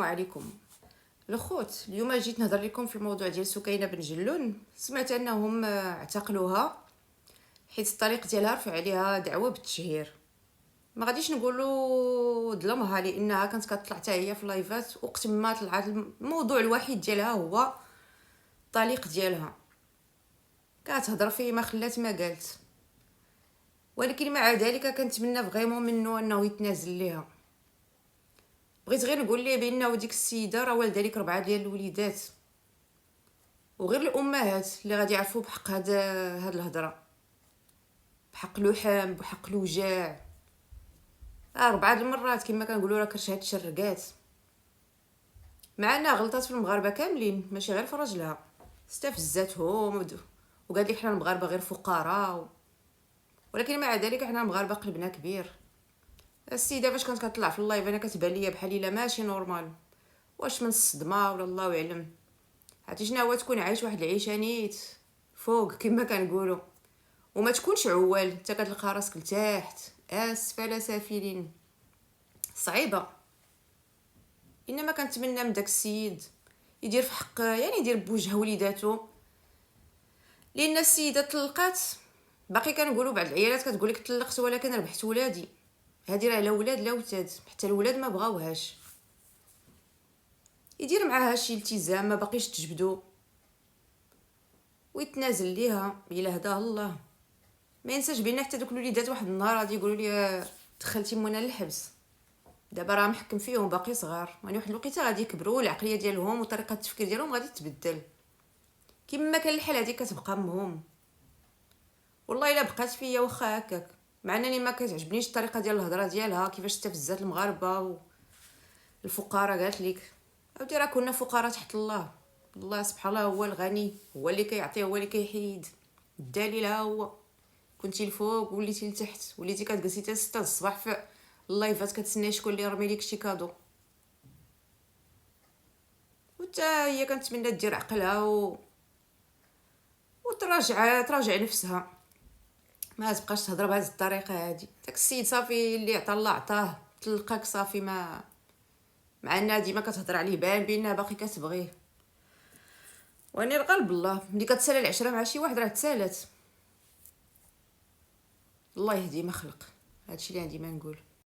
السلام عليكم الخوت. اليوم جيت نهضر لكم في الموضوع ديال سكينه بن جلون. سمعت انهم اعتقلوها حيت الطريق ديالها رفع عليها دعوه بالتشهير. ما غاديش نقولوا ظلمها لانها كانت كتطلع حتى هي في لايفات، اقسم ما طلعت. الموضوع الوحيد ديالها هو الطريق ديالها، كتهضر فيه ما خلات ما قالت. ولكن مع ذلك كنتمنى فريمون منه انه يتنازل ليها. بغيت غير نقول ليه بانه ديك السيده راه والده ليك 4 ديال الوليدات، وغير الامهات اللي غادي يعرفوا بحق هاد الهضره، بحق اللحم، بحق الوجاع. 4 المرات كما كنقولوا راه كرشات تشرقات، مع انها غلطات في المغاربه كاملين ماشي غير في راجلها. استفزاتهم وقال لي حنا المغاربه غير فقراء ولكن مع ذلك حنا المغاربه قلبنا كبير. السيده فاش كانت كتطلع في اللايف انا كتبان ليا بحال الا ماشي نورمال، واش من الصدمه ولا الله يعلم. عرفتي شنو هو؟ تكون عايش واحد العيشه نيت فوق كما كنقولوا، وما تكونش عوال، انت كتلقى راسك لتحت اسفل سافلين. صعيبه. انما كنتمنى من داك السيد يدير في حق، يعني يدير بوجه وليداتو، لان السيده طلقات. باقي كنقولوا بعض العيالات كتقول لك طلقت ولكن ربحت ولادي. هذه راه لا ولاد لا ولاد، حتى الولاد ما بغاوهاش. يدير معاها شي التزام ما باقيش تجبدو ويتنازل ليها الا هداه الله. ما ينساش بينا حتى دوك الوليدات واحد النهار غادي يقولوا لي دخلتي مونا للحبس. دابا راه محكم فيهم باقي صغار، يعني واحد الوقيته غادي يكبروا والعقليه ديالهم وطريقه التفكير ديالهم غادي تتبدل. كما كان الحال هذه كتبقى امهم. والله الا بقات فيا واخا هكاك، مع انني ما كتعجبنيش الطريقه ديال الهضره ديالها، كيفاش استفزات المغاربه والفقراء. قالت لك اودي راه كنا فقراء تحت الله. الله سبحان الله هو الغني، هو اللي كيعطي هو اللي كيحيد. الدليل ها هو، كنتي الفوق وليتي لتحت، وليتي كتجلسي حتى 6 الصباح في اللايفات كتسناي شكون اللي يرمي لك شي كادو. وتا هي كنتمنى دير عقلها وتراجع نفسها، ما تبقاش تهضر بهذه الطريقه هذه. داك السيد صافي اللي عطا الله عطاه، تلقاك صافي ما مع انها ديما كتهضر عليه بان بانها باقي كتبغيه. واني القلب الله ملي كتسالى العشره مع شي واحد راه تسالات. الله يهدي ما خلق. هادشي اللي عندي ما نقول.